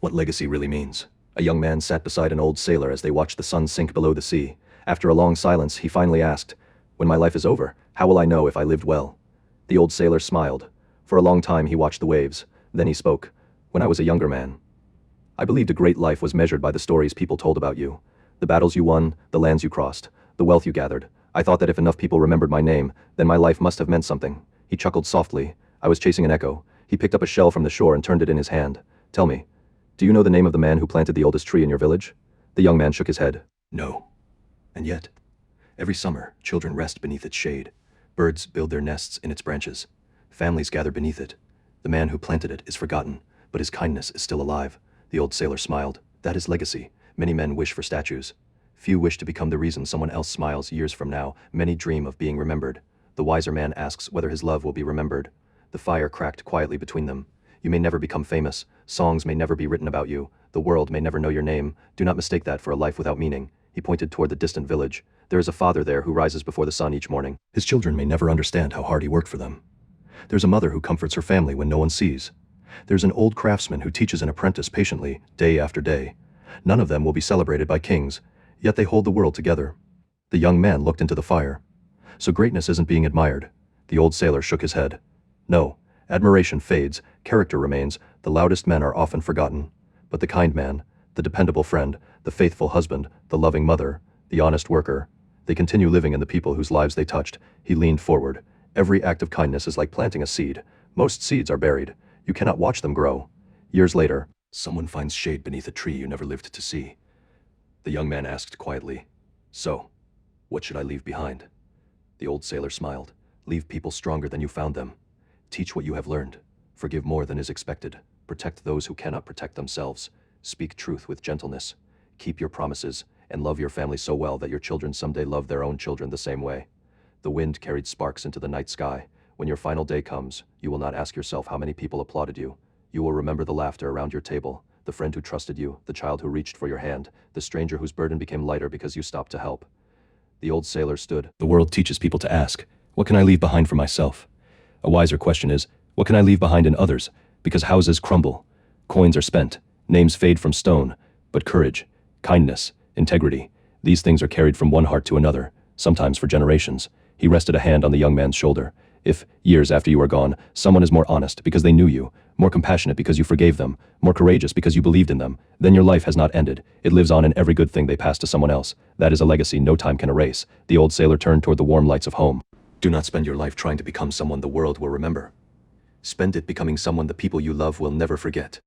what legacy really means. A young man sat beside an old sailor as they watched the sun sink below the sea. After a long silence, he finally asked, "When my life is over, how will I know if I lived well?" The old sailor smiled. For a long time he watched the waves. Then he spoke. "When I was a younger man, I believed a great life was measured by the stories people told about you. The battles you won, the lands you crossed, the wealth you gathered. I thought that if enough people remembered my name, then my life must have meant something." He chuckled softly. I was chasing an echo. He picked up a shell from the shore and turned it in his hand. "Tell me, do you know the name of the man who planted the oldest tree in your village?" The young man shook his head. "No. And yet, every summer, children rest beneath its shade. Birds build their nests in its branches. Families gather beneath it. The man who planted it is forgotten, but his kindness is still alive." The old sailor smiled. "That is legacy. Many men wish for statues. Few wish to become the reason someone else smiles years from now. Many dream of being remembered. The wiser man asks whether his love will be remembered." The fire cracked quietly between them. "You may never become famous. Songs may never be written about you. The world may never know your name. Do not mistake that for a life without meaning." He pointed toward the distant village. "There is a father there who rises before the sun each morning. His children may never understand how hard he worked for them. There's a mother who comforts her family when no one sees. There's an old craftsman who teaches an apprentice patiently, day after day. None of them will be celebrated by kings, yet they hold the world together." The young man looked into the fire. "So greatness isn't being admired?" The old sailor shook his head. "No, admiration fades, character remains. The loudest men are often forgotten. But the kind man, the dependable friend, the faithful husband, the loving mother, the honest worker, they continue living in the people whose lives they touched." He leaned forward. "Every act of kindness is like planting a seed. Most seeds are buried. You cannot watch them grow. Years later, someone finds shade beneath a tree you never lived to see." The young man asked quietly, "So, what should I leave behind?" The old sailor smiled. "Leave people stronger than you found them. Teach what you have learned. Forgive more than is expected. Protect those who cannot protect themselves. Speak truth with gentleness. Keep your promises, and love your family so well that your children someday love their own children the same way." The wind carried sparks into the night sky. When your final day comes, you will not ask yourself how many people applauded you. You will remember the laughter around your table, the friend who trusted you, the child who reached for your hand, the stranger whose burden became lighter because you stopped to help. The old sailor stood. "The world teaches people to ask, what can I leave behind for myself? A wiser question is, what can I leave behind in others? Because houses crumble, coins are spent, names fade from stone, but courage, kindness, integrity, these things are carried from one heart to another, sometimes for generations." He rested a hand on the young man's shoulder. "If, years after you are gone, someone is more honest because they knew you, more compassionate because you forgave them, more courageous because you believed in them, then your life has not ended. It lives on in every good thing they pass to someone else. That is a legacy no time can erase." The old sailor turned toward the warm lights of home. "Do not spend your life trying to become someone the world will remember. Spend it becoming someone the people you love will never forget."